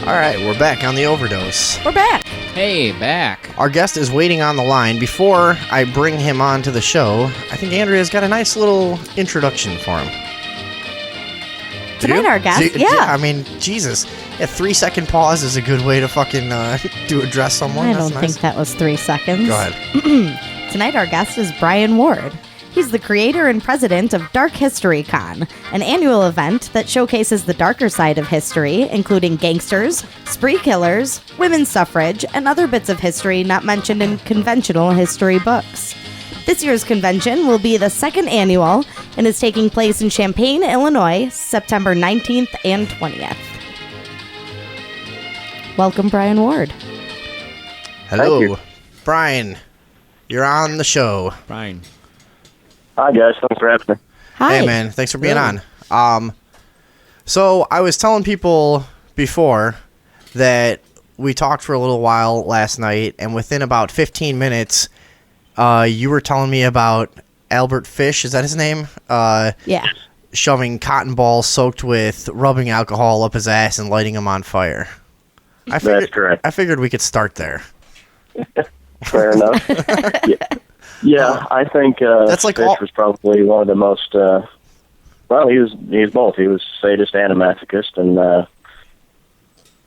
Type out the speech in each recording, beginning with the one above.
All right, we're back on the overdose. We're back. Hey, back. Our guest is waiting on the line. Before I bring him on to the show, I think Andrea's got a nice little introduction for him. Tonight, our guest, I mean, Jesus. A 3-second pause is a good way to fucking to address someone. I don't think that was 3 seconds. Go ahead. Tonight, our guest is Brian Ward. He's the creator and president of Dark Histroy Con, an annual event that showcases the darker side of history, including gangsters, spree killers, women's suffrage, and other bits of history not mentioned in conventional history books. This year's convention will be the second annual and is taking place in Champaign, Illinois, September 19th and 20th. Welcome, Brian Ward. Hello. Brian, you're on the show. Brian. Hi, guys. Thanks for having me. Hi. Hey, man. Thanks for being on. So I was telling people before that we talked for a little while last night, and within about 15 minutes, you were telling me about Albert Fish. Is that his name? Yeah. Shoving cotton balls soaked with rubbing alcohol up his ass and lighting him on fire. That's correct. I figured we could start there. Fair enough. Yeah, I think That's like Fish was probably one of the most. Well, he was both. He was sadist and a masochist, and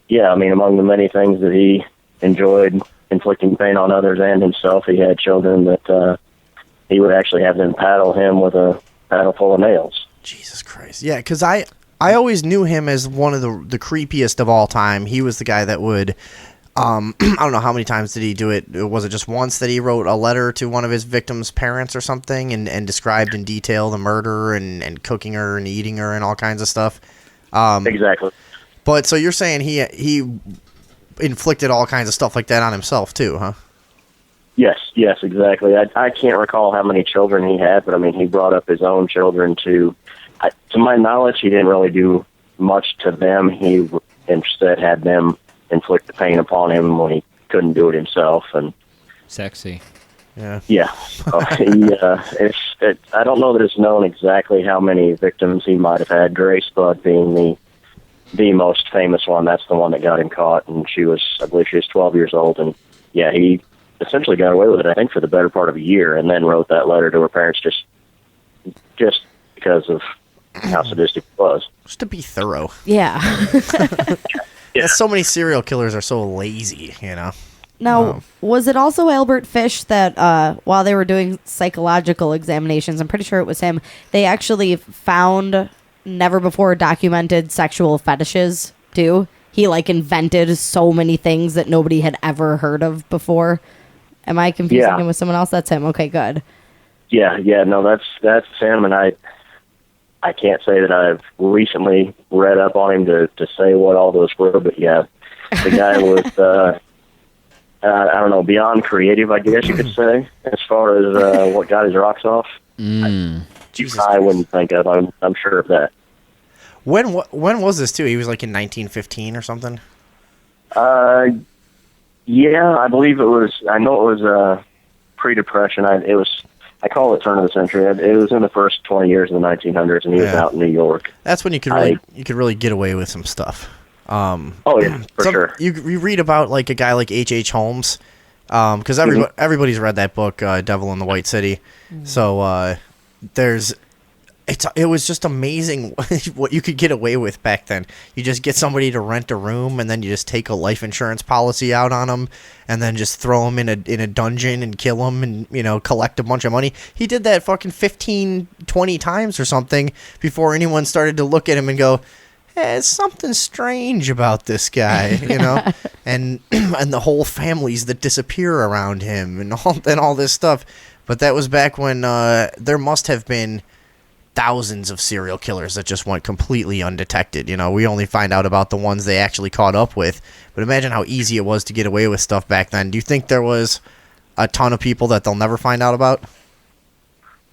yeah, I mean, among the many things that he enjoyed inflicting pain on others and himself, he had children that he would actually have them paddle him with a paddle full of nails. Jesus Christ! Yeah, because I always knew him as one of the creepiest of all time. He was the guy that would. I don't know how many times did he do it. Was it just once that he wrote a letter to one of his victims' parents or something and described in detail the murder and cooking her and eating her and all kinds of stuff? Exactly. But so you're saying he inflicted all kinds of stuff like that on himself too, huh? Yes, exactly. I can't recall how many children he had, but I mean, he brought up his own children to my knowledge, he didn't really do much to them. He instead had them inflict the pain upon him when he couldn't do it himself. And sexy. Yeah. I don't know that it's known exactly how many victims he might have had. Grace Budd being the most famous one. That's the one that got him caught, and I believe she was 12 years old. And yeah, he essentially got away with it, I think, for the better part of a year, and then wrote that letter to her parents just because of how sadistic it was. Just to be thorough. Yeah. Yeah, so many serial killers are so lazy, you know. Now, was it also Albert Fish that while they were doing psychological examinations, I'm pretty sure it was him, they actually found never before documented sexual fetishes too? He invented so many things that nobody had ever heard of before. Am I confusing him with someone else? That's him. Okay, good. Yeah, no, that's him, and I can't say that I've recently read up on him to say what all those were, but yeah, the guy was, I don't know, beyond creative, I guess you could say, as far as what got his rocks off. I wouldn't think of. I'm sure of that. When was this, too? He was in 1915 or something? Yeah, I believe it was. I know it was pre-Depression. I call it turn of the century. It was in the first 20 years of the 1900s, and he was out in New York. That's when you could really get away with some stuff. Oh yeah, for sure. You read about a guy like H.H. Holmes, because everybody's read that book, Devil in the White City. So it was just amazing what you could get away with back then. You just get somebody to rent a room, and then you just take a life insurance policy out on them, and then just throw them in a dungeon and kill them, and collect a bunch of money. He did that fucking 15, 20 times or something before anyone started to look at him and go, hey, there's something strange about this guy, and the whole families that disappear around him and all this stuff. But that was back when there must have been thousands of serial killers that just went completely undetected. We only find out about the ones they actually caught up with. But imagine how easy it was to get away with stuff back then. Do you think there was a ton of people that they'll never find out about?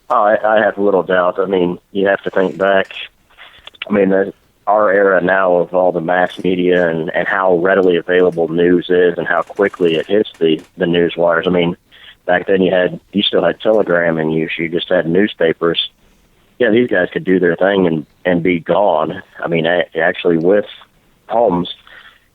Oh, I have little doubt. I mean, you have to think back. I mean, our era now of all the mass media and how readily available news is and how quickly it hits the news wires. I mean, back then you still had telegram in use. You just had newspapers. Yeah, these guys could do their thing and be gone. I mean, actually with Holmes,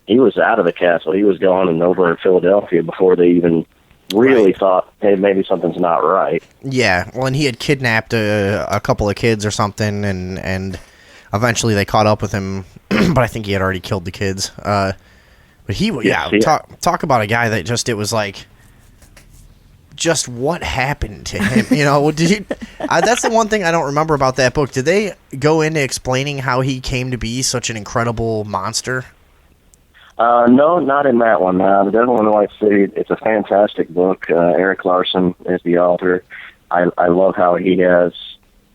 out of the castle. He was gone and over in Philadelphia before they even really thought, hey, maybe something's not right. Yeah, well, and he had kidnapped a couple of kids or something, and eventually they caught up with him, but I think he had already killed the kids. But talk about a guy that just, it was like, just what happened to him, you know? Did you? That's the one thing I don't remember about that book. Did they go into explaining how he came to be such an incredible monster? No, not in that one. The Devil in the White City, it's a fantastic book. Eric Larson is the author. I love how he has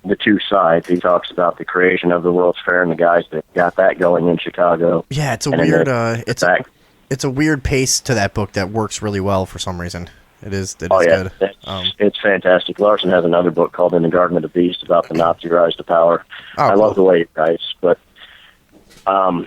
the two sides. He talks about the creation of the World's Fair and the guys that got that going in Chicago. Yeah, it's a weird it's a weird pace to that book that works really well for some reason. It is good. It's fantastic. Larson has another book called In the Garden of the Beast about the Nazi rise to power. I love the way he writes, but I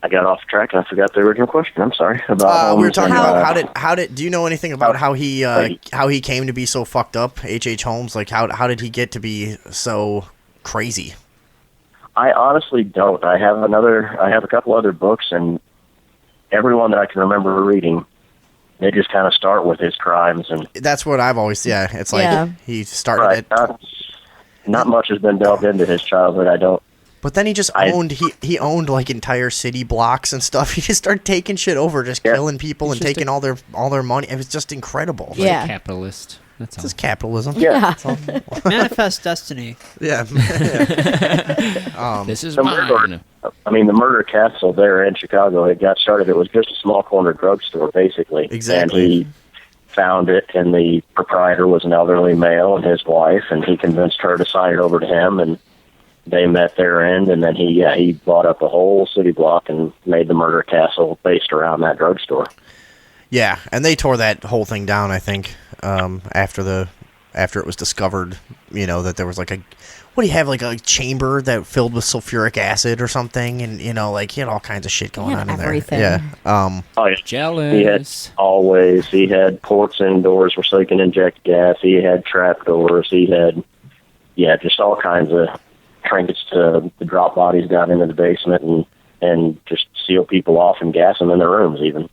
got off track and I forgot the original question. I'm sorry about. We were talking about how did do you know anything about how he came to be so fucked up? H.H. Holmes, like how did he get to be so crazy? I honestly don't. I have a couple other books, and everyone that I can remember reading, they just kind of start with his crimes, and that's what I've always it's like he started it. Not much has been delved into his childhood. I don't. But then he just he owned like entire city blocks and stuff. He just started taking shit over, just killing people and taking all their money. It was just incredible. Yeah, like capitalist. That's just capitalism. Yeah, manifest destiny. Yeah. This is mine. The murder castle there in Chicago. It got started. It was just a small corner drugstore, basically. Exactly. And he found it, and the proprietor was an elderly male and his wife, and he convinced her to sign it over to him, and they met their end, and then he bought up a whole city block and made the murder castle based around that drugstore. Yeah, and they tore that whole thing down, I think, after it was discovered, that there was like what do you have, like a chamber that filled with sulfuric acid or something, and he had all kinds of shit going on in everything. there. Yeah. Jealous. He had ports indoors where so he can inject gas. He had trap doors. He had just all kinds of trinkets to drop bodies down into the basement and just seal people off and gas them in their rooms even.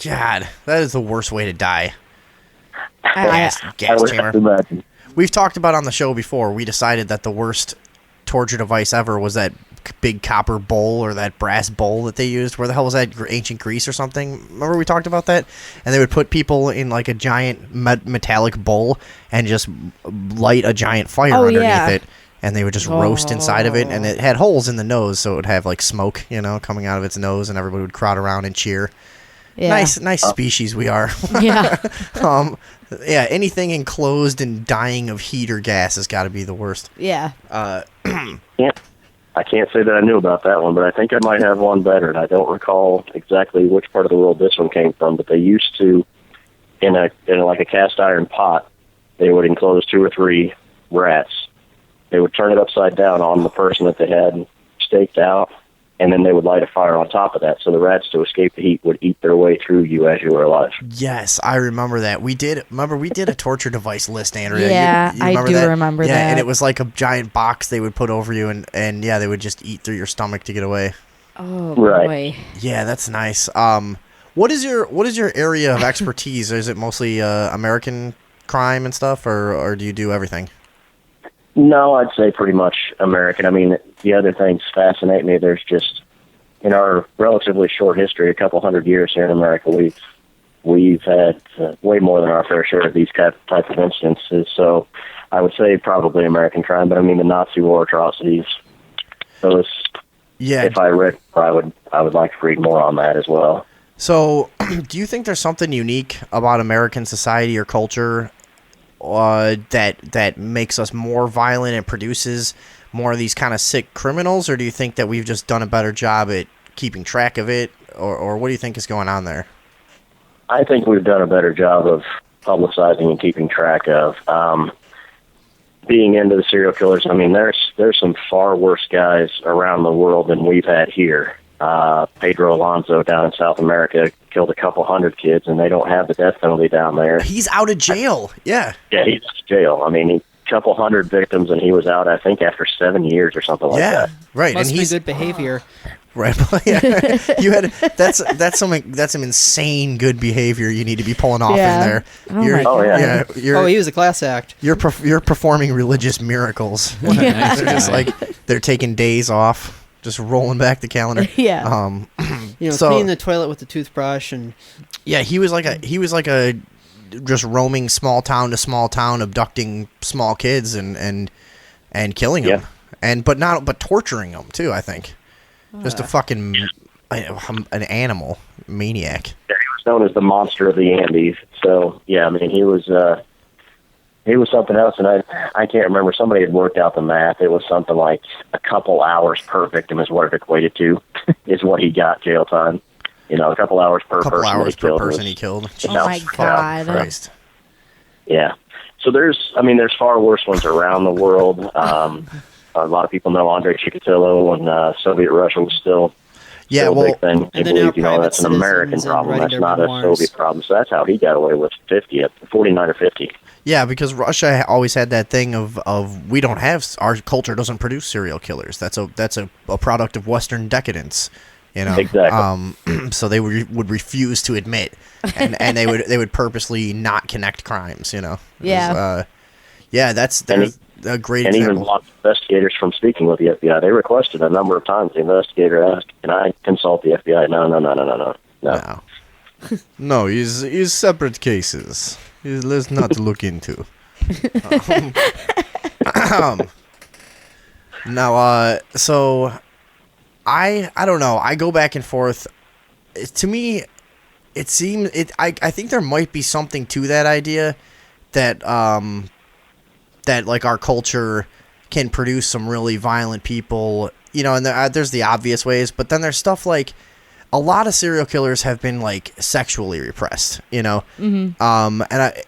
God, that is the worst way to die. Gas chamber. Imagine. We've talked about on the show before, we decided that the worst torture device ever was that big copper bowl or that brass bowl that they used. Where the hell was that? Ancient Greece or something? Remember we talked about that? And they would put people in like a giant metallic bowl and just light a giant fire underneath it. And they would just roast inside of it. And it had holes in the nose, so it would have like smoke, coming out of its nose, and everybody would crowd around and cheer. Yeah. Nice species we are. Yeah. Anything enclosed and dying of heat or gas has got to be the worst. Yeah. I can't say that I knew about that one, but I think I might have one better. And I don't recall exactly which part of the world this one came from, but they used to, in a cast iron pot, they would enclose 2 or 3 rats. They would turn it upside down on the person that they had staked out, and then they would light a fire on top of that, so the rats, to escape the heat, would eat their way through you as you were alive. Yes, I remember that. We did a torture device list, Andrea. Yeah, you remember I do remember that. Yeah, and it was like a giant box they would put over you, and they would just eat through your stomach to get away. Oh, right. Boy. Yeah, that's nice. What is your area of expertise? Is it mostly American crime and stuff, or do you do everything? No, I'd say pretty much American. The other things fascinate me. There's just, in our relatively short history, a couple hundred years here in America, we've had way more than our fair share of these type of instances. So I would say probably American crime, but the Nazi war atrocities, those. Yeah. If I read, I would like to read more on that as well. So, do you think there's something unique about American society or culture that makes us more violent and produces more of these kind of sick criminals, or do you think that we've just done a better job at keeping track of it, or what do you think is going on there? I think we've done a better job of publicizing and keeping track of being into the serial killers. There's some far worse guys around the world than we've had here. Pedro Alonso down in South America killed a couple hundred kids, and they don't have the death penalty down there. He's out of jail. Yeah, he's out of jail. He couple hundred victims, and he was out, I think, after 7 years or something like Yeah, that. right. Must and be he's good behavior. right. Yeah, you had that's some insane good behavior you need to be pulling off Yeah. in there. Oh You're, my God. yeah. you're He was a class act. you're performing religious miracles. Nice They're just guy. like they're taking days off, just rolling back the calendar. Yeah. So- Cleaning the toilet with the toothbrush and Yeah, he was like a just roaming small town to small town, abducting small kids and killing them, but torturing them too. I think just a fucking an animal maniac. Yeah, he was known as the monster of the Andes. So yeah, I mean he was something else, and I can't remember. Somebody had worked out the math. It was something like a couple hours per victim is what it equated to, is what he got jail time. You know, a couple hours per Couple person. hours that he per killed person was- he killed. Oh my God. Christ. Yeah. So there's far worse ones around the world. A lot of people know Andrei Chikatilo when Soviet Russia was still Yeah, a well, big thing. And They they're now believe, that's an private American citizens and problem. writing That's their not memoirs. a Soviet problem. So that's how he got away with 49 or 50. yeah, because Russia always had that thing of we don't have our culture doesn't produce serial killers. That's a product of Western decadence. You know, Exactly. so they would refuse to admit, and they would purposely not connect crimes. You know. It was, Yeah. yeah, that's a great And even example. blocked investigators from speaking with the FBI. They requested a number of times. The investigator asked, "Can I consult the FBI?" No. No, no, he's separate cases. Let's not look into. Now, so I don't know. I go back and forth. To me, it seems I think there might be something to that idea that that like our culture can produce some really violent people. You know, and there's the obvious ways, but then there's stuff like a lot of serial killers have been like sexually repressed. You know, and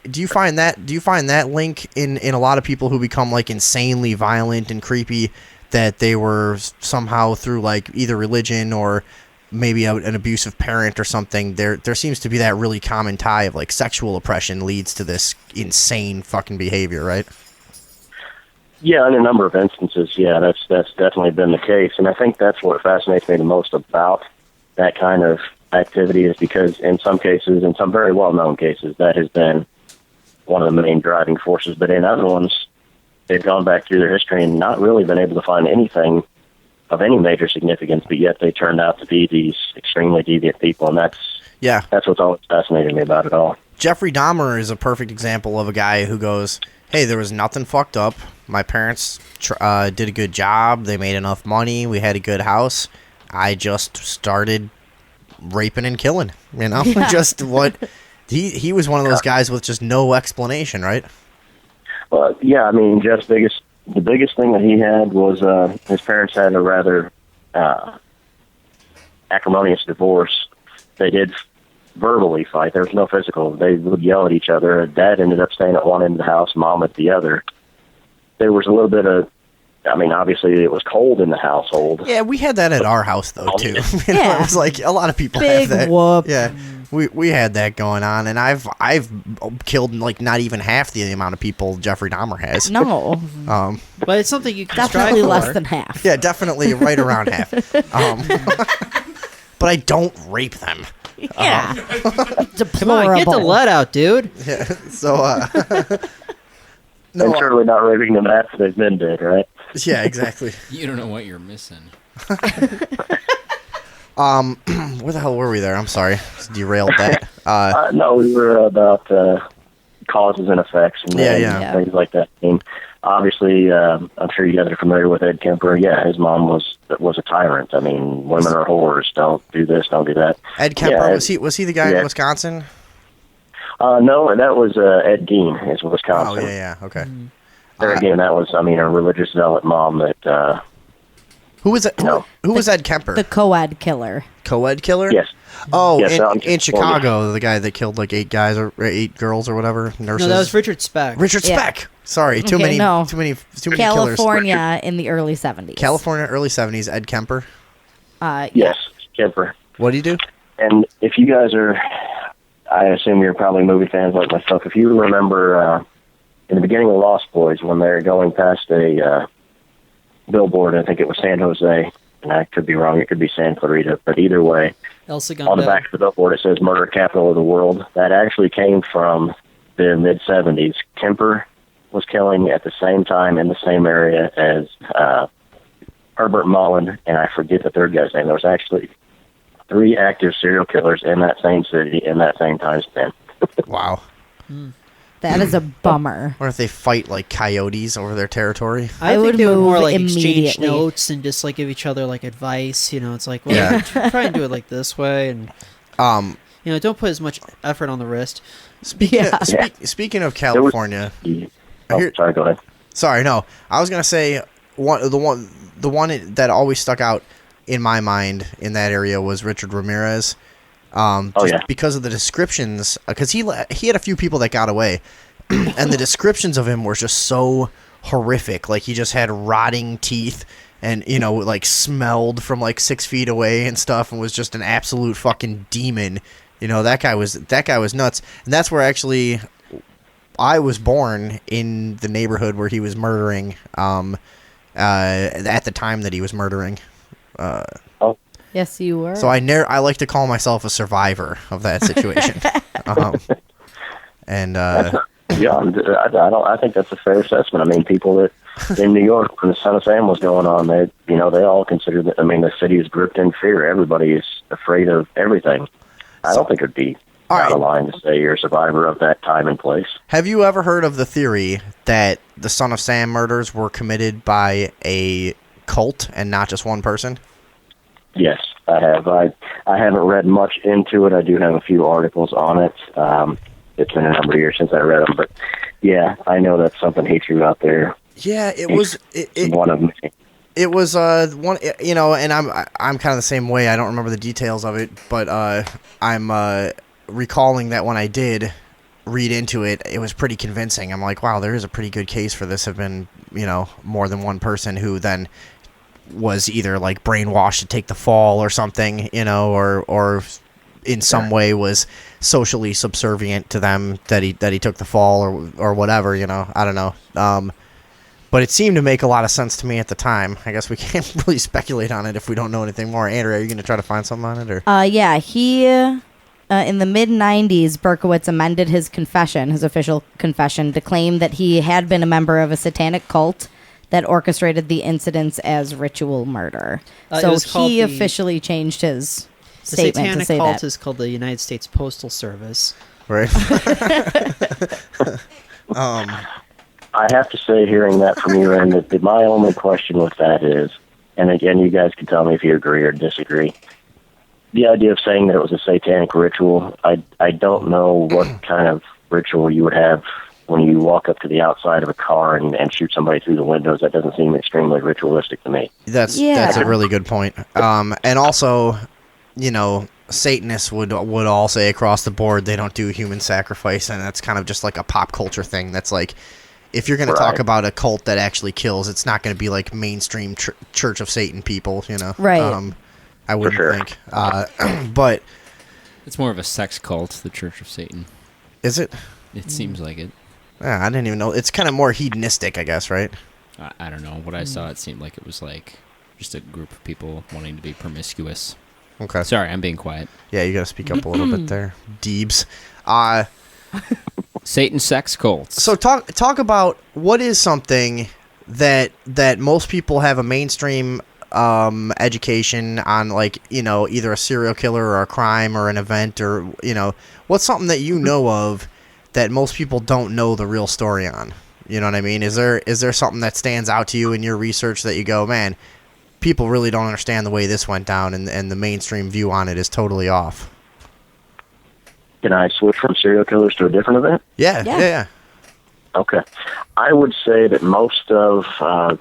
do you find that link in a lot of people who become like insanely violent and creepy, that they were somehow through like either religion or maybe an abusive parent or something? There seems to be that really common tie of like sexual oppression leads to this insane fucking behavior, right? Yeah, in a number of instances, yeah, that's definitely been the case. And I think that's what fascinates me the most about that kind of activity, is because in some cases, in some very well-known cases, that has been one of the main driving forces. But in other ones, they've gone back through their history and not really been able to find anything of any major significance, but yet they turned out to be these extremely deviant people, and that's what's always fascinated me about it all. Jeffrey Dahmer is a perfect example of a guy who goes, hey, there was nothing fucked up. My parents did a good job. They made enough money. We had a good house. I just started raping and killing, you know? Just what... He was one of those guys with just no explanation, right? Well, yeah, I mean, Jeff's the biggest thing that he had was his parents had a rather acrimonious divorce. They did verbally fight. There was no physical. They would yell at each other. Dad ended up staying at one end of the house, Mom at the other. There was a little bit of, I mean, obviously it was cold in the household. Yeah, we had that at our house, though, too. You know, Yeah. it was like a lot of people Big have that. whoop. Yeah, we had that going on, and I've killed like not even half the amount of people Jeffrey Dahmer has. No, But it's something you can definitely strive less for. than half. Yeah, definitely right around half. But I don't rape them. Yeah. Deplorable. Come on, get the lead out, dude. Yeah, so And certainly not raping them after they've been dead, right? yeah, exactly. You don't know what you're missing. Where the hell were we there? I'm sorry, just derailed that. No, we were about causes and effects and Yeah. things like that. I mean, obviously, I'm sure you guys are familiar with Ed Kemper. Yeah, his mom was a tyrant. I mean, women are whores. Don't do this. Don't do that. Ed Kemper, Yeah, was he the guy in Wisconsin? No, that was Ed Gein, is Wisconsin. Oh yeah, okay. There again, that was, I mean, a religious zealot mom that. Who was it? No. Who was Ed Kemper? The co-ed killer. Co-ed killer? Yes. Oh, Yes, out in in Chicago, the guy that killed like 8 guys or 8 girls or whatever, nurses. No, that was Richard Speck. Richard Yeah. Speck. Sorry, too Okay, many no. killers. California in the early 70s. California, early 70s. Ed Kemper. Yes, Kemper. What do you do? And if you guys are, I assume you're probably movie fans like myself. If you remember in the beginning of Lost Boys, when they're going past a billboard, I think it was San Jose, and I could be wrong, it could be San Clarita, but either way, El Segundo. on the back of the billboard it says murder capital of the world. That actually came from the mid-'70s. Kemper was killing at the same time in the same area as Herbert Mullen, and I forget the third guy's name. There was actually 3 active serial killers in that same city in that same time span. Wow. That is a bummer. What if they fight like coyotes over their territory? I I think would they would more move like exchange immediately. notes and just like give each other like advice. It's like, well, Yeah. try and do it like this way, and don't put as much effort on the wrist. Speaking Yeah. speaking of California, Here- Sorry, go ahead. sorry, no, I was gonna say the one that always stuck out in my mind in that area was Richard Ramirez. Because of the descriptions, because he had a few people that got away, and the descriptions of him were just so horrific. Like he just had rotting teeth, and like smelled from like 6 feet away and stuff, and was just an absolute fucking demon. That guy was nuts, and that's where actually I was born, in the neighborhood where he was murdering. At the time that he was murdering. Yes, you were. So I like to call myself a survivor of that situation. I think that's a fair assessment. I mean, people that in New York, when the Son of Sam was going on, they all considered that. I mean, the city is gripped in fear. Everybody is afraid of everything. I don't think it'd be out of line to say you're a survivor of that time and place. Have you ever heard of the theory that the Son of Sam murders were committed by a cult and not just one person? Yes, I have. I haven't read much into it. I do have a few articles on it. It's been a number of years since I read them, but yeah, I know that's something he threw out there. Yeah, it was one of many. It was one, and I'm kind of the same way. I don't remember the details of it, but I'm recalling that when I did read into it, it was pretty convincing. I'm like, wow, there is a pretty good case for this. Have been more than one person who then was either like brainwashed to take the fall or something, or in some way was socially subservient to them that he took the fall or whatever, I don't know. But it seemed to make a lot of sense to me at the time. I guess we can't really speculate on it if we don't know anything more. Andrea, are you going to try to find something on it? Or? Yeah, he, in the mid-'90s, Berkowitz amended his official confession, to claim that he had been a member of a satanic cult that orchestrated the incidents as ritual murder. So he officially changed his statement to say that. The satanic cult is called the United States Postal Service. Right. I have to say, hearing that from you, and that my only question with that is, and again, you guys can tell me if you agree or disagree, the idea of saying that it was a satanic ritual, I don't know what kind of ritual you would have when you walk up to the outside of a car and shoot somebody through the windows. That doesn't seem extremely ritualistic to me. That's a really good point. And also, Satanists would all say across the board they don't do human sacrifice, and that's kind of just like a pop culture thing. That's like, if you're going to talk about a cult that actually kills, it's not going to be like mainstream Church of Satan people, Right. I wouldn't think. But It's more of a sex cult, the Church of Satan. is it? It seems like it. I didn't even know. It's kind of more hedonistic, I guess, right? I don't know. What I saw, it seemed like it was like just a group of people wanting to be promiscuous. Okay. Sorry, I'm being quiet. Yeah, you got to speak up a little bit there, Deebs. Satan sex cults. So talk about what is something that most people have a mainstream education on, like, either a serial killer or a crime or an event, or what's something that you know of that most people don't know the real story on? You know what I mean? Is there something that stands out to you in your research that you go, man, people really don't understand the way this went down, and the mainstream view on it is totally off? Can I switch from serial killers to a different event? Yeah. Okay. I would say that most of,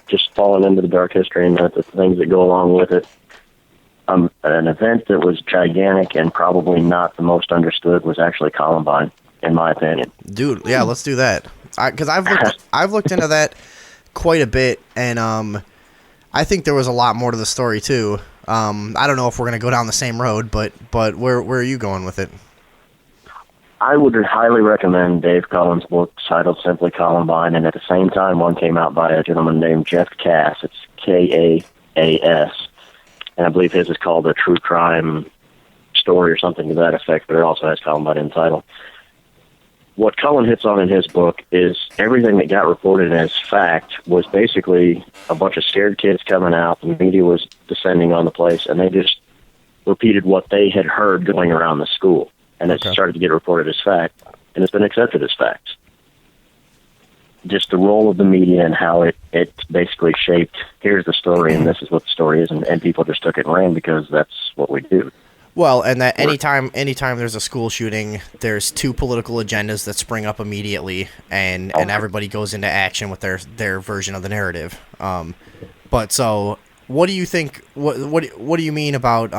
just falling into the dark history and the things that go along with it, an event that was gigantic and probably not the most understood was actually Columbine, in my opinion. Dude, yeah, let's do that. Because I've looked into that quite a bit, and I think there was a lot more to the story too. I don't know if we're gonna go down the same road, but where are you going with it? I would highly recommend Dave Cullen's book titled simply Columbine, and at the same time, one came out by a gentleman named Jeff Cass. It's Kaas, and I believe his is called A True Crime Story or something to that effect, but it also has Columbine in the title. What Cullen hits on in his book is everything that got reported as fact was basically a bunch of scared kids coming out, the media was descending on the place, and they just repeated what they had heard going around the school. And it started to get reported as fact, and it's been accepted as fact. Just the role of the media and how it basically shaped, here's the story, and this is what the story is, and people just took it and ran because that's what we do. Well, and that anytime there's a school shooting, there's two political agendas that spring up immediately, and everybody goes into action with their version of the narrative. But so, what do you think? What do you mean about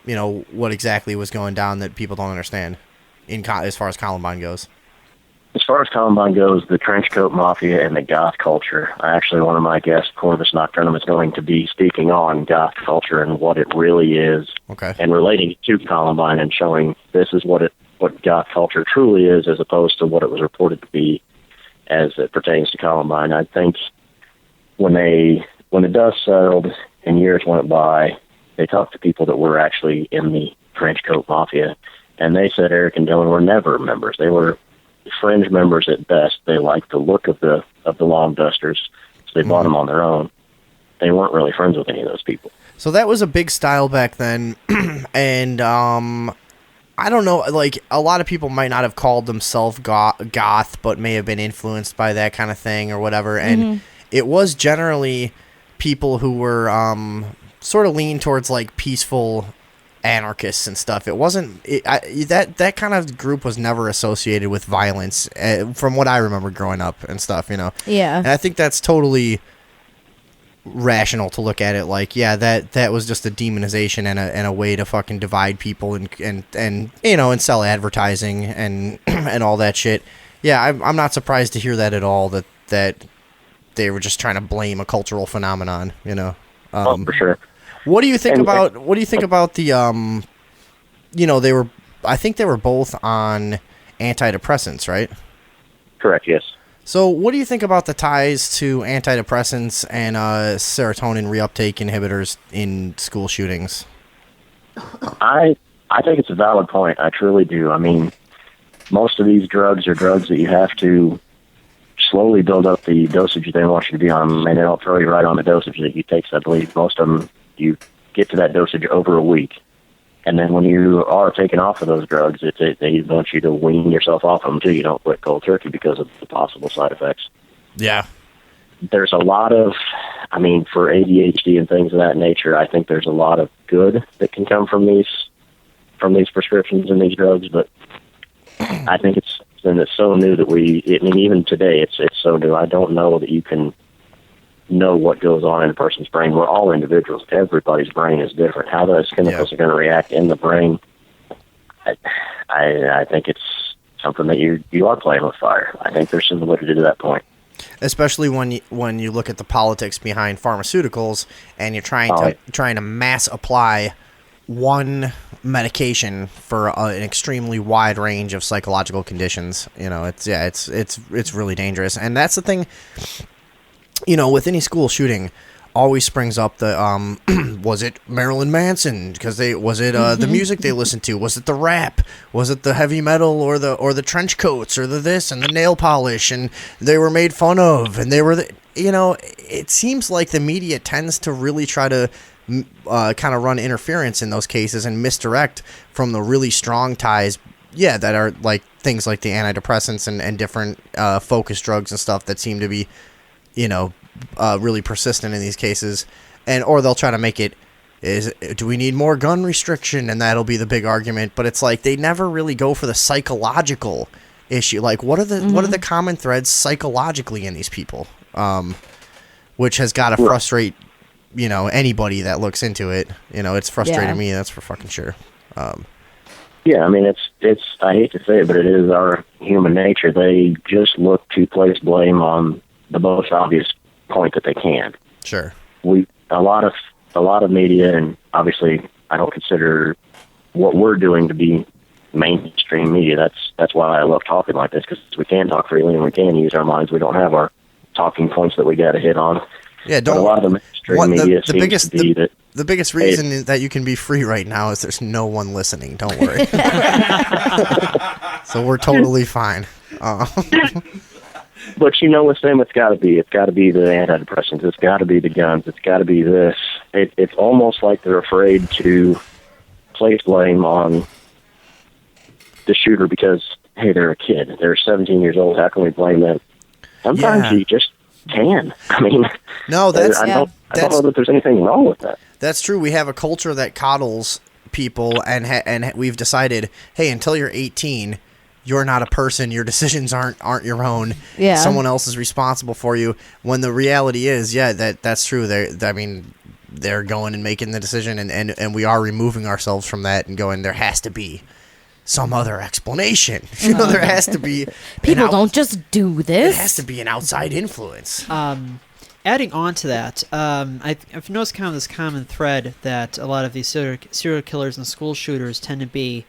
what exactly was going down that people don't understand as far as Columbine goes? As far as Columbine goes, the trenchcoat mafia and the goth culture. Actually, one of my guests, Corvus Nocturnum, is going to be speaking on goth culture and what it really is, and relating it to Columbine and showing this is what goth culture truly is, as opposed to what it was reported to be as it pertains to Columbine. I think when the dust settled and years went by, they talked to people that were actually in the trenchcoat mafia, and they said Eric and Dylan were never members. They were fringe members at best. They liked the look of the Long Dusters, so they bought them on their own. They weren't really friends with any of those people. So that was a big style back then, and I don't know, like, a lot of people might not have called themselves goth, but may have been influenced by that kind of thing or whatever, and it was generally people who were sort of lean towards, like, peaceful anarchists and stuff. It wasn't that kind of group was never associated with violence, from what I remember growing up and stuff. Yeah. And I think that's totally rational to look at it like, yeah, that was just a demonization and a way to fucking divide people and sell advertising and and all that shit. Yeah, I'm not surprised to hear that at all. That they were just trying to blame a cultural phenomenon. For sure. What do you think about the I think they were both on antidepressants, right? Correct, yes. So what do you think about the ties to antidepressants and serotonin reuptake inhibitors in school shootings? I think it's a valid point. I truly do. I mean, most of these drugs are drugs that you have to slowly build up the dosage they want you to be on, and they don't throw you right on the dosage that you take. So I believe most of them, you get to that dosage over a week. And then when you are taken off of those drugs, they want you to wean yourself off of them, too. You don't quit cold turkey because of the possible side effects. Yeah. There's a lot of, for ADHD and things of that nature, I think there's a lot of good that can come from these prescriptions and these drugs, but I think it's so new that even today, it's so new. I don't know that you can know what goes on in a person's brain. We're all individuals. Everybody's brain is different. How those chemicals are going to react in the brain, I think it's something that you are playing with fire. I think there's some validity to that point. Especially when you look at the politics behind pharmaceuticals and you're trying to mass apply one medication for an extremely wide range of psychological conditions. It's really dangerous, and that's the thing. With any school shooting, always springs up the was it Marilyn Manson? Because the music they listened to? Was it the rap? Was it the heavy metal or the trench coats or the this and the nail polish? And they were made fun of, and they were it seems like the media tends to really try to kind of run interference in those cases and misdirect from the really strong ties. Yeah, that are like things like the antidepressants and different focus drugs and stuff that seem to be really persistent in these cases, or they'll try to make it do we need more gun restriction, and that'll be the big argument. But it's like they never really go for the psychological issue. Like, what are the common threads psychologically in these people, which has got to frustrate anybody that looks into it. It's frustrating me, that's for fucking sure. Yeah, it's I hate to say it, but it is our human nature. They just look to place blame on the most obvious point that they can. Sure. A lot of media, and obviously I don't consider what we're doing to be mainstream media. That's why I love talking like this, because we can talk freely and we can use our minds. We don't have our talking points that we got to hit on. Yeah, but a lot of the mainstream media seems to be that. The biggest reason that you can be free right now is there's no one listening. Don't worry. So we're totally fine. But with them, it's got to be the antidepressants. It's got to be the guns. It's got to be this. It's almost like they're afraid to place blame on the shooter because, hey, they're a kid. They're 17 years old. How can we blame them? Sometimes you just can. I mean, no, I don't know that there's anything wrong with that. That's true. We have a culture that coddles people, and we've decided, hey, until you're 18, you're not a person. Your decisions aren't your own. Yeah. Someone else is responsible for you. When the reality is, that's true. They're going and making the decision, and we are removing ourselves from that and going, there has to be some other explanation. There has to be. People don't just do this. It has to be an outside influence. Adding on to that, I've noticed kind of this common thread that a lot of these serial killers and school shooters tend to be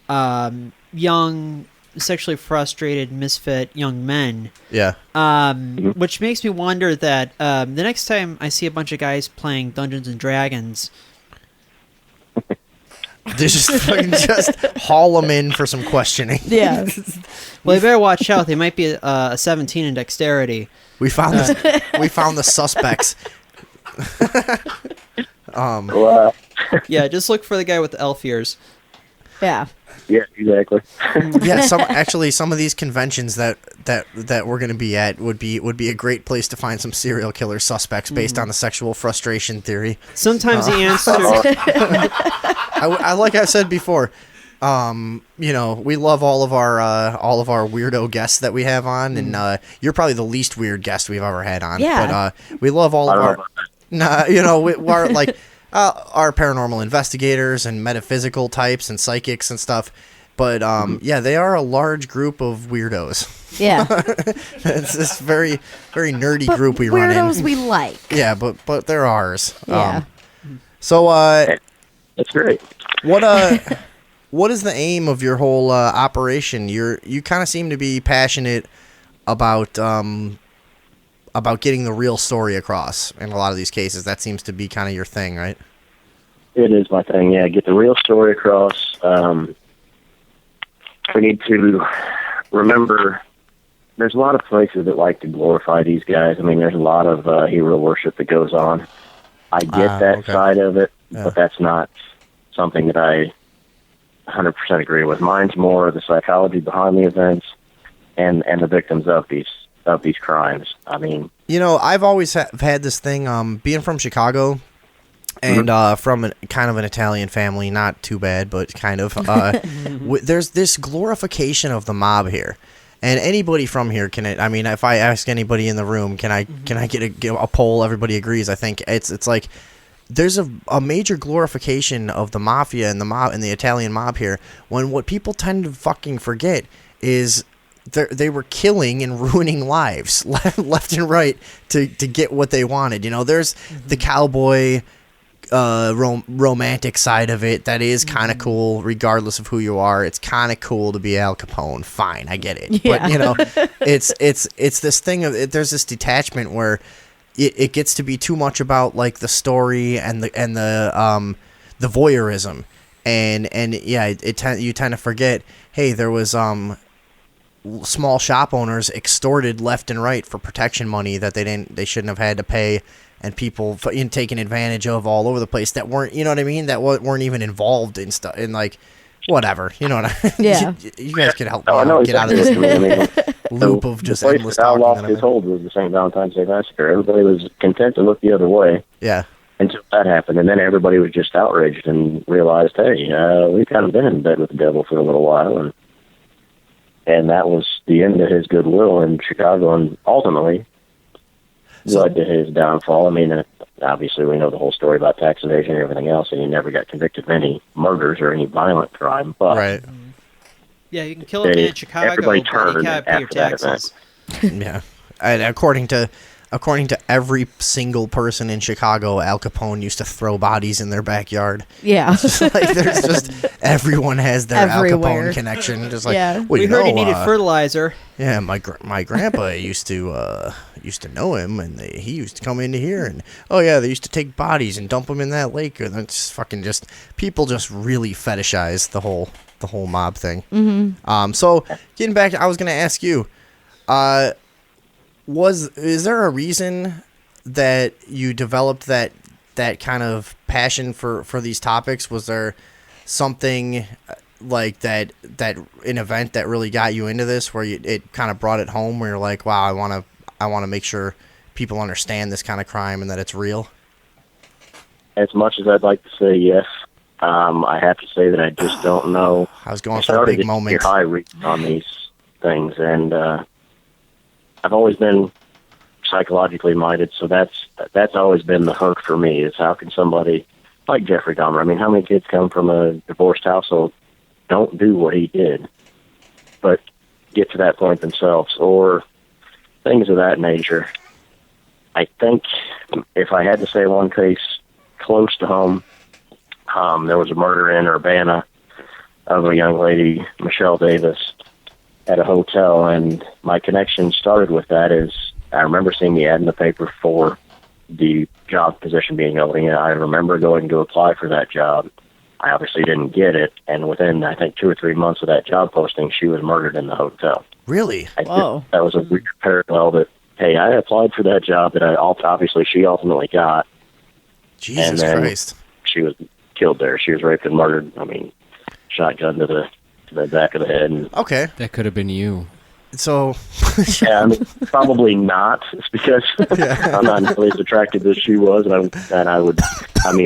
young, sexually frustrated, misfit young men. Yeah. Which makes me wonder that the next time I see a bunch of guys playing Dungeons and Dragons, they just haul them in for some questioning. Yeah. Well, they better watch out. They might be a 17 in dexterity. We found the suspects. Yeah, just look for the guy with the elf ears. Yeah. Yeah, exactly. Yeah, some of these conventions that we're going to be at would be a great place to find some serial killer suspects based on the sexual frustration theory. Sometimes the answer. I like I said before, we love all of our weirdo guests that we have on, and you're probably the least weird guest we've ever had on. Yeah. But we love all of our. We're like. Our paranormal investigators and metaphysical types and psychics and stuff. But, they are a large group of weirdos. Yeah. It's this very, very nerdy group we run in. Weirdos we like. Yeah, but they're ours. Yeah. That's great. What is the aim of your whole operation? You kind of seem to be passionate about getting the real story across in a lot of these cases. That seems to be kind of your thing, right? It is my thing, yeah. Get the real story across. We need to remember there's a lot of places that like to glorify these guys. I mean, there's a lot of hero worship that goes on. I get that side of it, but that's not something that I 100% agree with. Mine's more the psychology behind the events and the victims of these crimes. I mean, I've always had this thing, being from Chicago and from kind of an Italian family, not too bad, but kind of. There's this glorification of the mob here, and anybody from here can. I mean, if I ask anybody in the room, can I get a poll? Everybody agrees. I think it's like there's a major glorification of the mafia and the Italian mob here. When what people tend to fucking forget is they were killing and ruining lives left and right to get what they wanted. There's the cowboy romantic side of it that is kind of cool regardless of who you are. It's kind of cool to be Al Capone. Fine, I get it. Yeah. But it's this thing of there's this detachment where it gets to be too much about like the story and the voyeurism and you tend to forget, hey, there was small shop owners extorted left and right for protection money that they shouldn't have had to pay, and people taken advantage of all over the place that weren't, that weren't even involved in stuff, in like whatever, Yeah. you guys can help me I know get out of this loop of just endless talking. talking. Lost his hold was the St. Valentine's Day Massacre. Everybody was content to look the other way. Yeah. Until that happened, and then everybody was just outraged and realized, hey, we've kind of been in bed with the devil for a little while, and that was the end of his goodwill in Chicago, and ultimately led to his downfall. I mean, obviously we know the whole story about tax evasion and everything else, and he never got convicted of any murders or any violent crime. But right. Yeah, you can kill a man in Chicago, everybody but you turned can't pay your after that event. taxes. Yeah. And according to according to every single person in Chicago, Al Capone used to throw bodies in their backyard. Yeah. Like there's just everyone has their Al Everywhere. Capone connection. Just like, Yeah. well, We you heard know, he needed fertilizer. yeah, my grandpa used to know him, and he used to come into here, and oh yeah, they used to take bodies and dump them in that lake, and that's fucking just people just really fetishize the whole mob thing. Mm-hmm. So getting back, I was gonna ask you, is there a reason that you developed that kind of passion for these topics? Was there something like that an event that really got you into this, where it kind of brought it home, where you're like, wow, I want to make sure people understand this kind of crime and that it's real? As much as I'd like to say yes, I have to say that I just don't know. I was going for a big moment. High reach on these things, and I've always been psychologically minded, so that's always been the hook for me. Is how can somebody like Jeffrey Dahmer? I mean, how many kids come from a divorced household, don't do what he did, but get to that point themselves, or things of that nature. I think if I had to say one case close to home, there was a murder in Urbana of a young lady, Michelle Davis, at a hotel, and my connection started with that is I remember seeing the ad in the paper for the job position being open, and I remember going to apply for that job. I obviously didn't get it, and within, I think, 2 or 3 months of that job posting, she was murdered in the hotel. Really? Whoa. That was a weird parallel that, hey, I applied for that job that obviously she ultimately got. Jesus and then Christ. She was killed there. She was raped and murdered. I mean, shotgun to the back of the head. And, Okay. That could have been you. So, yeah, I mean, probably not. It's because I'm not nearly as attractive as she was, and I would,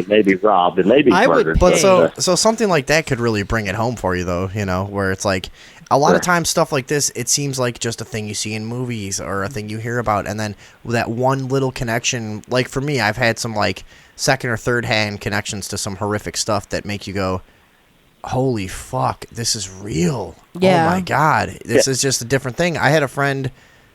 maybe robbed and maybe I would- murdered. but but, so something like that could really bring it home for you, though, where it's like a lot of times stuff like this, it seems like just a thing you see in movies or a thing you hear about, and then that one little connection, like for me, I've had some like second or third hand connections to some horrific stuff that make you go, holy fuck, this is real. Yeah. Oh my God. This is just a different thing. I had a friend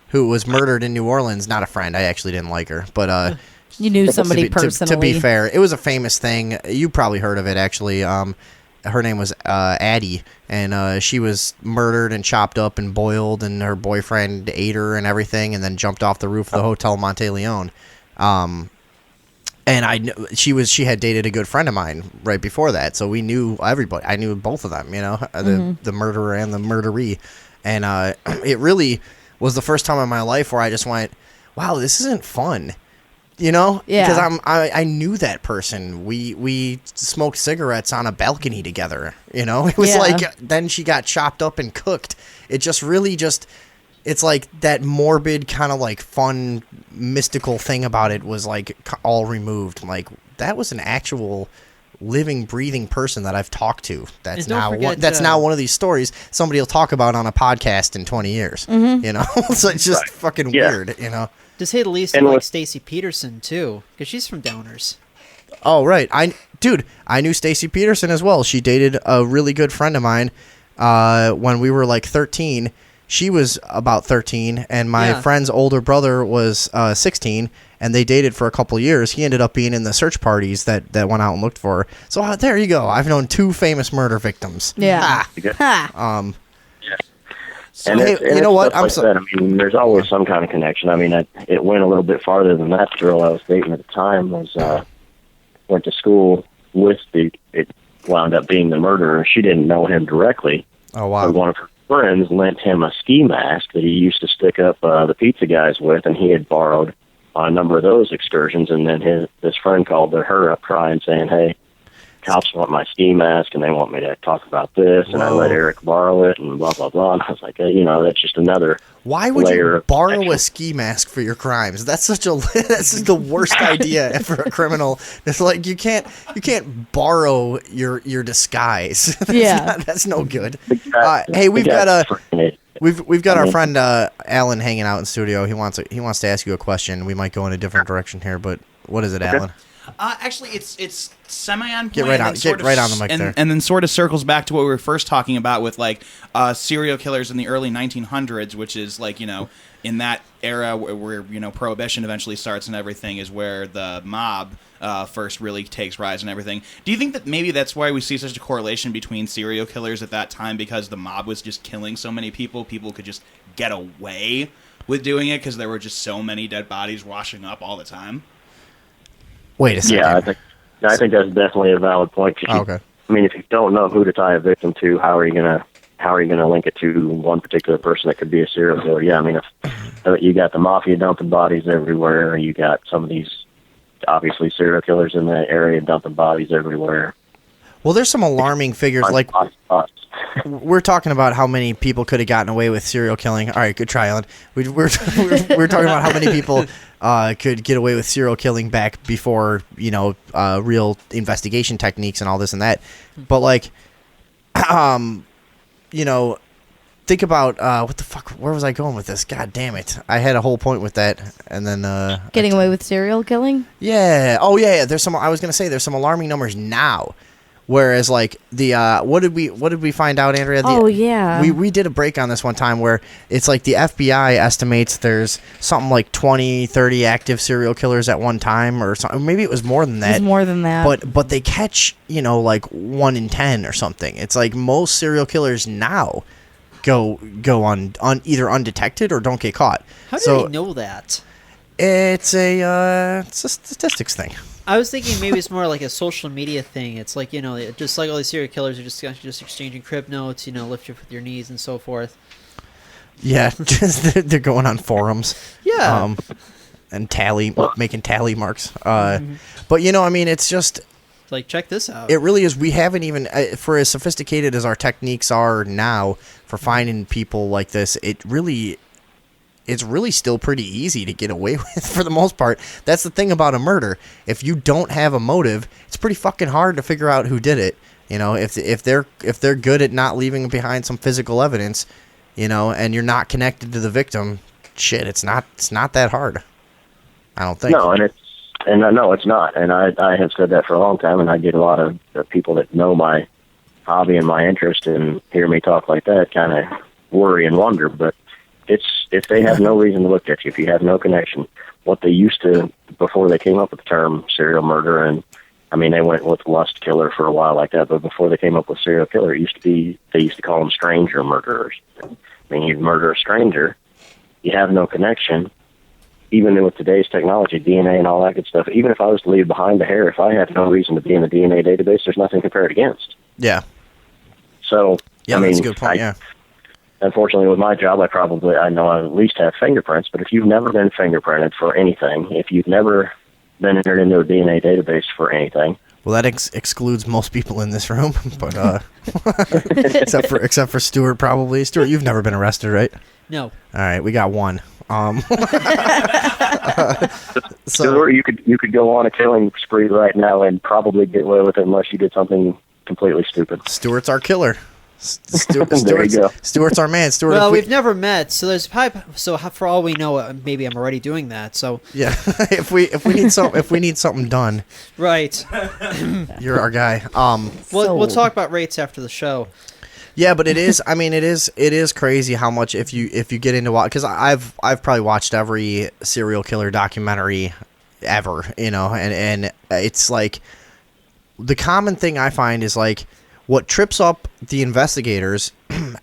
who was murdered in New Orleans. Not a friend. I actually didn't like her. But You knew somebody to personally. be fair, it was a famous thing. You probably heard of it, actually. Her name was Addie, and she was murdered and chopped up and boiled, and her boyfriend ate her and everything, and then jumped off the roof of the Hotel Monteleone. And she had dated a good friend of mine right before that, so we knew everybody. I knew both of them, the murderer and the murderee, and it really was the first time in my life where I just went, "Wow, this isn't fun," Yeah. because I knew that person. We smoked cigarettes on a balcony together. It was Yeah. like then she got chopped up and cooked. It just really just. It's like that morbid kind of like fun mystical thing about it was like all removed. Like that was an actual living, breathing person that I've talked to. That's And don't now forget, that's now one of these stories somebody will talk about on a podcast in 20 years. So it's just fucking weird. To say the least, And I like with- Stacy Peterson too, because she's from Downers. Oh right, I knew Stacy Peterson as well. She dated a really good friend of mine when we were like 13. She was about 13, and my friend's older brother was 16, and they dated for a couple of years. He ended up being in the search parties that went out and looked for her. So there you go. I've known 2 famous murder victims. Yeah. Ah. So and hey, it's, and you know it's what? stuff like that. There's always some kind of connection. It went a little bit farther than that. The girl I was dating at the time went to school with it wound up being the murderer. She didn't know him directly. Oh wow. But one of her friends lent him a ski mask that he used to stick up the pizza guys with, and he had borrowed on a number of those excursions. And then this friend called her up crying, saying, "Hey, cops want my ski mask, and they want me to talk about this." And I let Eric borrow it, and blah blah blah. And I was like, that's just another. Why would layer you of borrow protection. a ski mask for your crimes? That's just the worst idea for a criminal. It's like you can't borrow your disguise. That's no good. Hey, we've got our friend Alan hanging out in studio. He wants to ask you a question. We might go in a different direction here, but what is it, Alan? Actually, it's semi on point. Get right on the mic there. And then sort of circles back to what we were first talking about with like serial killers in the early 1900s, which is like, you know, in that era where you know, Prohibition eventually starts and everything, is where the mob first really takes rise and everything. Do you think that maybe that's why we see such a correlation between serial killers at that time, because the mob was just killing so many people could just get away with doing it because there were just so many dead bodies washing up all the time? Wait a second. Yeah, I think that's definitely a valid point. Okay. I mean, if you don't know who to tie a victim to, how are you gonna link it to one particular person that could be a serial killer? Yeah, I mean, if you got the mafia dumping bodies everywhere, you got some of these obviously serial killers in that area dumping bodies everywhere. Well, there's some alarming figures. Like, we're talking about how many people could have gotten away with serial killing. All right, good try, Ellen. We're talking about how many people could get away with serial killing back before, you know, real investigation techniques and all this and that. But like, you know, think about what the fuck? Where was I going with this? God damn it! I had a whole point with that, and then Getting away with serial killing? yeah. Oh yeah. There's some. I was gonna say there's some alarming numbers now. Whereas, like the what did we find out, Andrea? We did a break on this one time where it's like the FBI estimates there's something like 20, 30 active serial killers at one time, or something. Maybe it was more than that. It was more than that. But they catch, you know, like 1 in 10 or something. It's like most serial killers now go on either undetected or don't get caught. How do they know that? It's a statistics thing. I was thinking maybe it's more like a social media thing. It's like, you know, just like all these serial killers are just exchanging crib notes, you know, lift you with your knees and so forth. Yeah, just they're going on forums. Yeah. And making tally marks. But, you know, I mean, it's just... Like, check this out. It really is. We haven't even... for as sophisticated as our techniques are now for finding people like this, it's really still pretty easy to get away with for the most part. That's the thing about a murder. If you don't have a motive, it's pretty fucking hard to figure out who did it. You know, if they're good at not leaving behind some physical evidence, you know, and you're not connected to the victim, shit, it's not that hard. I don't think. No, no, it's not. And I have said that for a long time, and I get a lot of people that know my hobby and my interest and hear me talk like that kind of worry and wonder, but if they have no reason to look at you, if you have no connection, what they used to, before they came up with the term serial murder, and I mean, they went with lust killer for a while like that, but before they came up with serial killer, they used to call them stranger murderers. I mean, you murder a stranger, you have no connection, even with today's technology, DNA and all that good stuff, even if I was to leave behind the hair, if I had no reason to be in the DNA database, there's nothing to compare it against. Yeah. So, yeah, I mean, that's a good point, yeah. Unfortunately, with my job, I know I at least have fingerprints, but if you've never been fingerprinted for anything, if you've never been entered into a DNA database for anything... Well, that excludes most people in this room, but except for Stuart, probably. Stuart, you've never been arrested, right? No. All right, we got one. Stuart, you could go on a killing spree right now and probably get away with it unless you did something completely stupid. Stuart's our killer. There you go. Stuart's our man. Stuart. Well, we've never met, so there's for all we know, maybe I'm already doing that. So yeah, if we need something done, right, you're our guy. We'll talk about rates after the show. Yeah, but it is. I mean, it is crazy how much if you get into it, because I've probably watched every serial killer documentary ever, you know, and it's like the common thing I find is like what trips up the investigators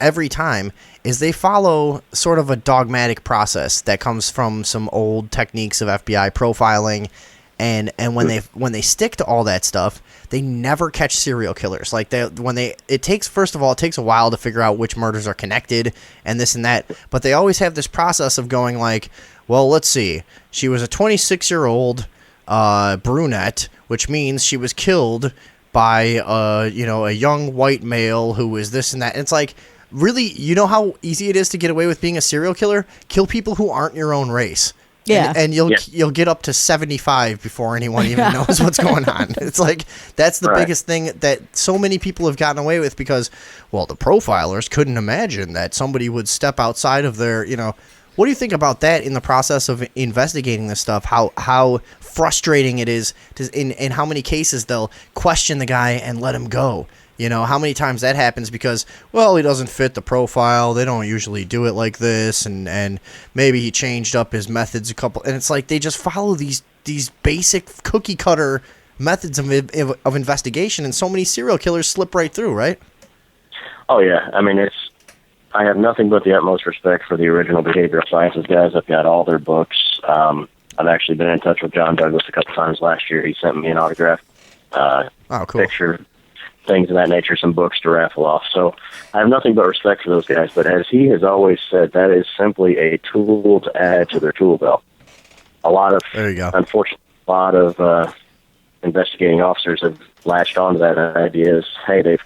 every time is they follow sort of a dogmatic process that comes from some old techniques of FBI profiling. And when they stick to all that stuff, they never catch serial killers. Like it takes a while to figure out which murders are connected and this and that. But they always have this process of going like, well, let's see, she was a 26-year-old brunette, which means she was killed by a young white male who was this and that. And it's like, really, you know how easy it is to get away with being a serial killer? Kill people who aren't your own race. Yeah. And you'll get up to 75 before anyone even knows what's going on. It's like, that's the biggest thing that so many people have gotten away with because, well, the profilers couldn't imagine that somebody would step outside of their, you know, What do you think about that in the process of investigating this stuff? How frustrating it is in how many cases they'll question the guy and let him go. You know, how many times that happens because, well, he doesn't fit the profile. They don't usually do it like this, and maybe he changed up his methods a couple. And it's like they just follow these basic cookie cutter methods of investigation, and so many serial killers slip right through, right? Oh yeah, I mean I have nothing but the utmost respect for the original behavioral sciences guys. I've got all their books. I've actually been in touch with John Douglas a couple times last year. He sent me an autograph Cool. picture, things of that nature, some books to raffle off. So I have nothing but respect for those guys. But as he has always said, that is simply a tool to add to their tool belt. There you go. Unfortunately, a lot of investigating officers have latched onto that idea as, hey,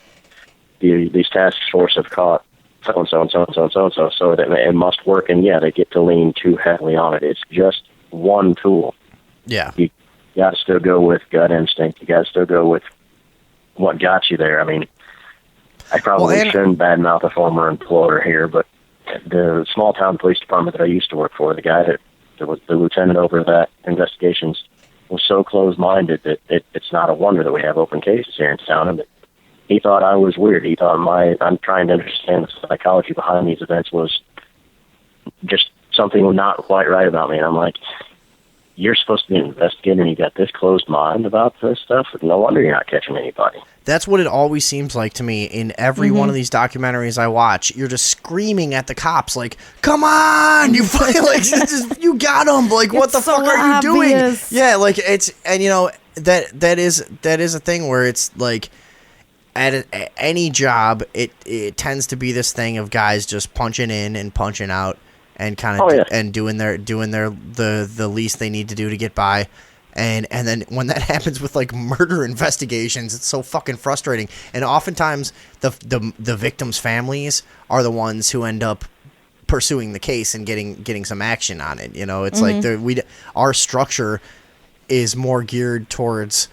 these task force have caught so-and-so and so-and-so and so-and-so, so that it must work, and yeah, they get to lean too heavily on it. It's just one tool. Yeah. You got to still go with gut instinct. You got to still go with what got you there. I mean, I probably shouldn't badmouth a former employer here, but the small-town police department that I used to work for, the guy that was the lieutenant over that investigations, was so closed-minded that it's not a wonder that we have open cases here in town. And he thought I was weird. He thought I'm trying to understand the psychology behind these events was just something not quite right about me. And I'm like, you're supposed to be an investigator and you got this closed mind about this stuff? No wonder you're not catching anybody. That's what it always seems like to me in every one of these documentaries I watch. You're just screaming at the cops like, come on, you you got them. Like, what the fuck are you doing? Yeah, like and you know, that is a thing where it's like, at any job, it tends to be this thing of guys just punching in and punching out and kind of and doing the least they need to do to get by, and then when that happens with like murder investigations, it's so fucking frustrating. And oftentimes the victims' families are the ones who end up pursuing the case and getting some action on it. You know, it's like our structure is more geared towards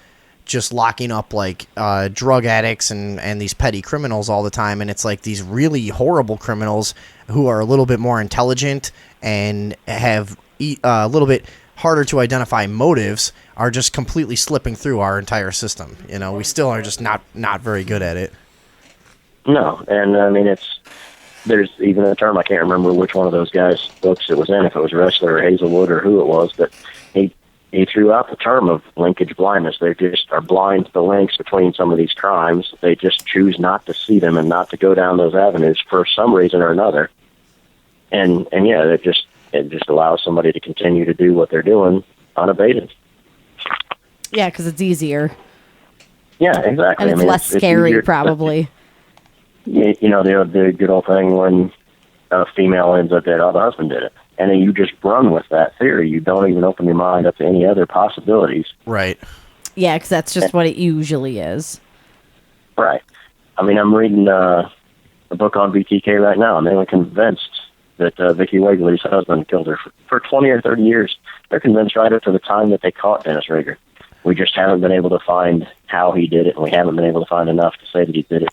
just locking up like drug addicts and these petty criminals all the time, and it's like these really horrible criminals who are a little bit more intelligent and have a little bit harder to identify motives are just completely slipping through our entire system. You know, we still are just not very good at it. No, and I mean there's even a term, I can't remember which one of those guys' books it was in, if it was Ressler or Hazelwood or who it was, but he threw out the term of linkage blindness. They just are blind to the links between some of these crimes. They just choose not to see them and not to go down those avenues for some reason or another. And yeah, it just allows somebody to continue to do what they're doing unabated. Yeah, because it's easier. Yeah, exactly. And it's less scary, probably. You know, the good old thing when a female ends up dead, oh, the husband did it. And then you just run with that theory. You don't even open your mind up to any other possibilities. Right. Yeah, because that's just what it usually is. Right. I mean, I'm reading a book on BTK right now, and they were convinced that Vicky Wagley's husband killed her for 20 or 30 years. They're convinced right up to the time that they caught Dennis Rager. We just haven't been able to find how he did it, and we haven't been able to find enough to say that he did it.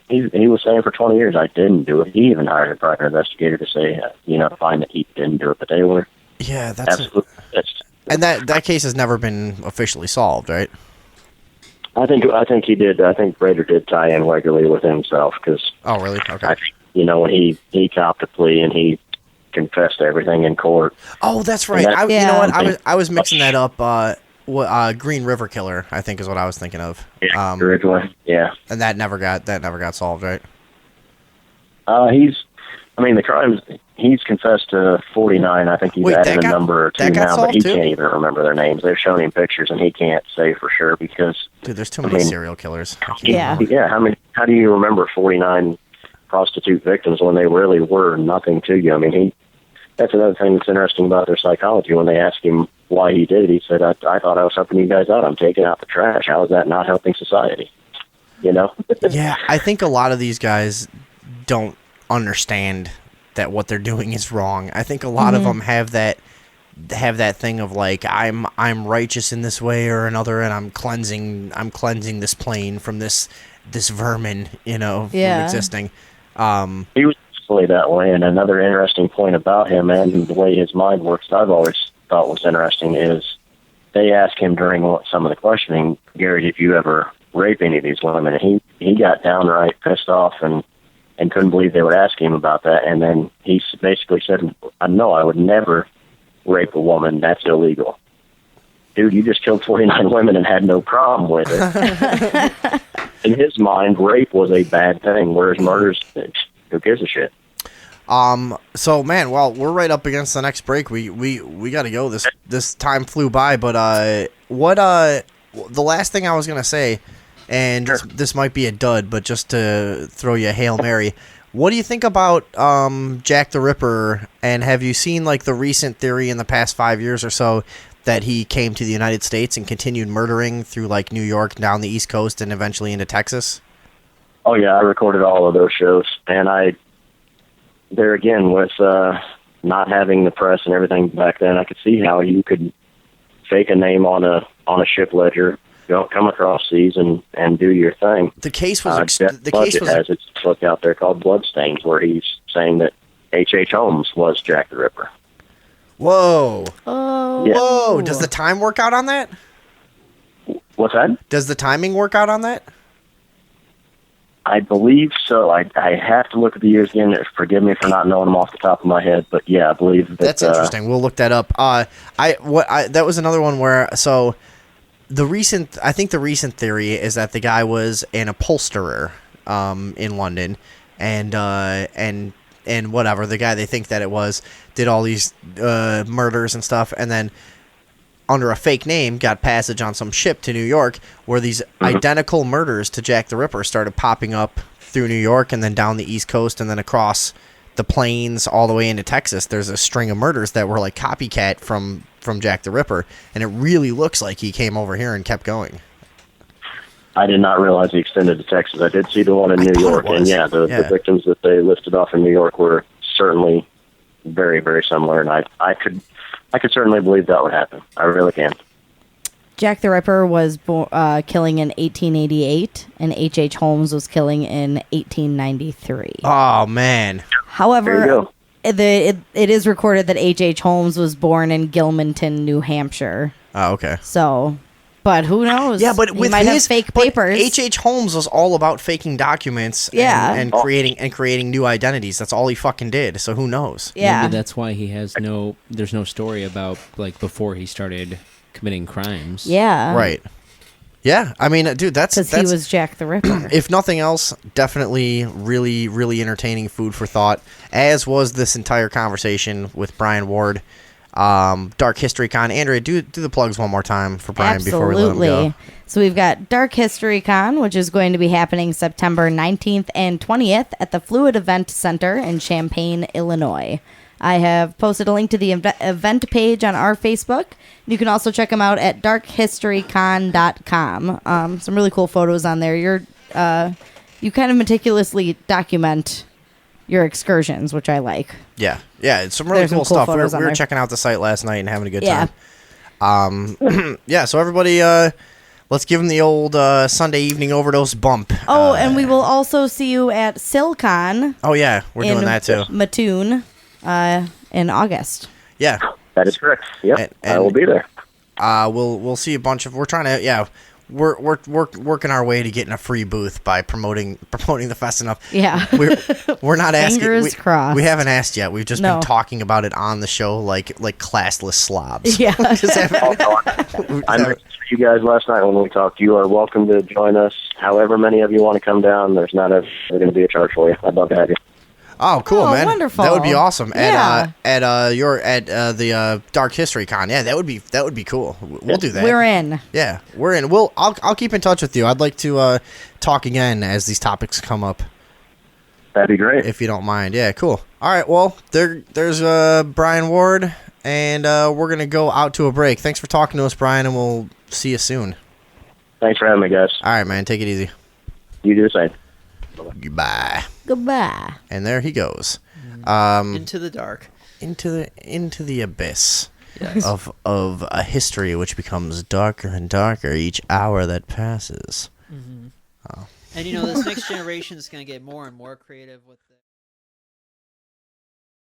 He was saying for 20 years, I didn't do it. He even hired a private investigator to say, find that he didn't do it, but they were. Yeah, and that case has never been officially solved, right? I think he did. I think Rader did tie in Wegerly with himself because. Oh, really? Okay. When he copped a plea and he confessed to everything in court. Oh, that's right. You know what? I was mixing that up. Green River Killer, I think, is what I was thinking of. Yeah, originally, yeah. And that never got solved, right? The crimes. He's confessed to 49. I think he's added a number or two now, but he can't even remember their names. They're showing him pictures, and he can't say for sure because. Dude, there's too many serial killers. Yeah. Yeah. How do you remember 49 prostitute victims when they really were nothing to you? I mean, that's another thing that's interesting about their psychology. When they ask him why he did it, he said, I thought I was helping you guys out. I'm taking out the trash. How is that not helping society? You know? Yeah, I think a lot of these guys don't understand that what they're doing is wrong. I think a lot of them have that thing of like, I'm righteous in this way or another, and I'm cleansing this plane from this vermin, from existing. He was exactly that way. And another interesting point about him and the way his mind works that I've always thought was interesting is they asked him during some of the questioning, Gary, did you ever rape any of these women? And he got downright pissed off and couldn't believe they would ask him about that. And then he basically said, no, I would never rape a woman. That's illegal. Dude, you just killed 49 women and had no problem with it. In his mind, rape was a bad thing, whereas murder's, who gives a shit? So man, well, we're right up against the next break. We got to go. This time flew by, but the last thing I was gonna say, and Sure. this might be a dud, but just to throw you a Hail Mary, what do you think about Jack the Ripper? And have you seen like the recent theory in the past 5 years or so that he came to the United States and continued murdering through like New York, down the East Coast, and eventually into Texas? Oh yeah, I recorded all of those shows, and there again with not having the press and everything back then, I could see how you could fake a name on a ship ledger, come across seas and do your thing. The case was Jeff Budget has its book out there called Bloodstains, where he's saying that H.H. Holmes was Jack the Ripper. Whoa. Oh. Yeah. Whoa. Does the time work out on that? What's that? Does the timing work out on that? I believe so. I have to look at the years again. Forgive me for not knowing them off the top of my head, but yeah, I believe that. That's interesting. We'll look that up. That was another one where I think the recent theory is that the guy was an upholsterer in London, and whatever, the guy they think that it was did all these murders and stuff, and then under a fake name got passage on some ship to New York, where these identical murders to Jack the Ripper started popping up through New York and then down the East Coast and then across the plains all the way into Texas. There's a string of murders that were like copycat from Jack the Ripper, and it really looks like he came over here and kept going. I did not realize he extended to Texas. I did see the one in New York, and the victims that they listed off in New York were certainly very, very similar, and I could certainly believe that would happen. I really can. Jack the Ripper was killing in 1888, and H.H. Holmes was killing in 1893. Oh, man. There you However, go. it is recorded that H.H. Holmes was born in Gilmanton, New Hampshire. Oh, okay. So, but who knows? Yeah, but He with might his have fake but papers. H.H. Holmes was all about faking documents Yeah. and creating new identities. That's all he fucking did. So who knows? Yeah. Maybe that's why he has there's no story about like before he started committing crimes. Yeah. Right. Yeah, I mean, dude, that's Because he was Jack the Ripper. if nothing else, definitely really, really entertaining food for thought, as was this entire conversation with Brian Ward. Dark Histroy Con. Andrea, do the plugs one more time for Brian before we let him go. So we've got Dark Histroy Con, which is going to be happening September 19th and 20th at the Fluid Event Center in Champaign, Illinois. I have posted a link to the event page on our Facebook. You can also check them out at darkhistorycon.com. Some really cool photos on there. You kind of meticulously document your excursions, which I like. Yeah, it's some really There's some cool cool stuff. We photos on were there. checking out the site last night and having a good Yeah. time. Yeah, so everybody, let's give him the old Sunday evening overdose bump. Oh, and we will also see you at SilCon Oh, yeah, we're doing that too. Mattoon in August. Yeah. That is correct. Yep, And- I will be there. We'll see a bunch of. We're trying to. We're working our way to getting a free booth by promoting the fest enough. Yeah. We're not asking. Fingers crossed. We haven't asked yet. We've just No. been talking about it on the show like classless slobs. Yeah. I mentioned to you guys last night when we talked. You are welcome to join us. However many of you want to come down, there's going to be a charge for you. I'd love to have you. Oh, cool, Oh, man! wonderful. That would be awesome. Yeah. At the Dark Histroy Con. Yeah, that would be cool. We'll do that. We're in. Yeah, we're in. I'll keep in touch with you. I'd like to talk again as these topics come up, That'd be great. if you don't mind. Yeah, cool. All right. Well, there's Brian Ward, and we're gonna go out to a break. Thanks for talking to us, Brian, and we'll see you soon. Thanks for having me, guys. All right, man. Take it easy. You do the same. Goodbye. Goodbye. And there he goes. Into the dark. Into the abyss. Yes. of a history which becomes darker and darker each hour that passes. And this next generation is going to get more and more creative with the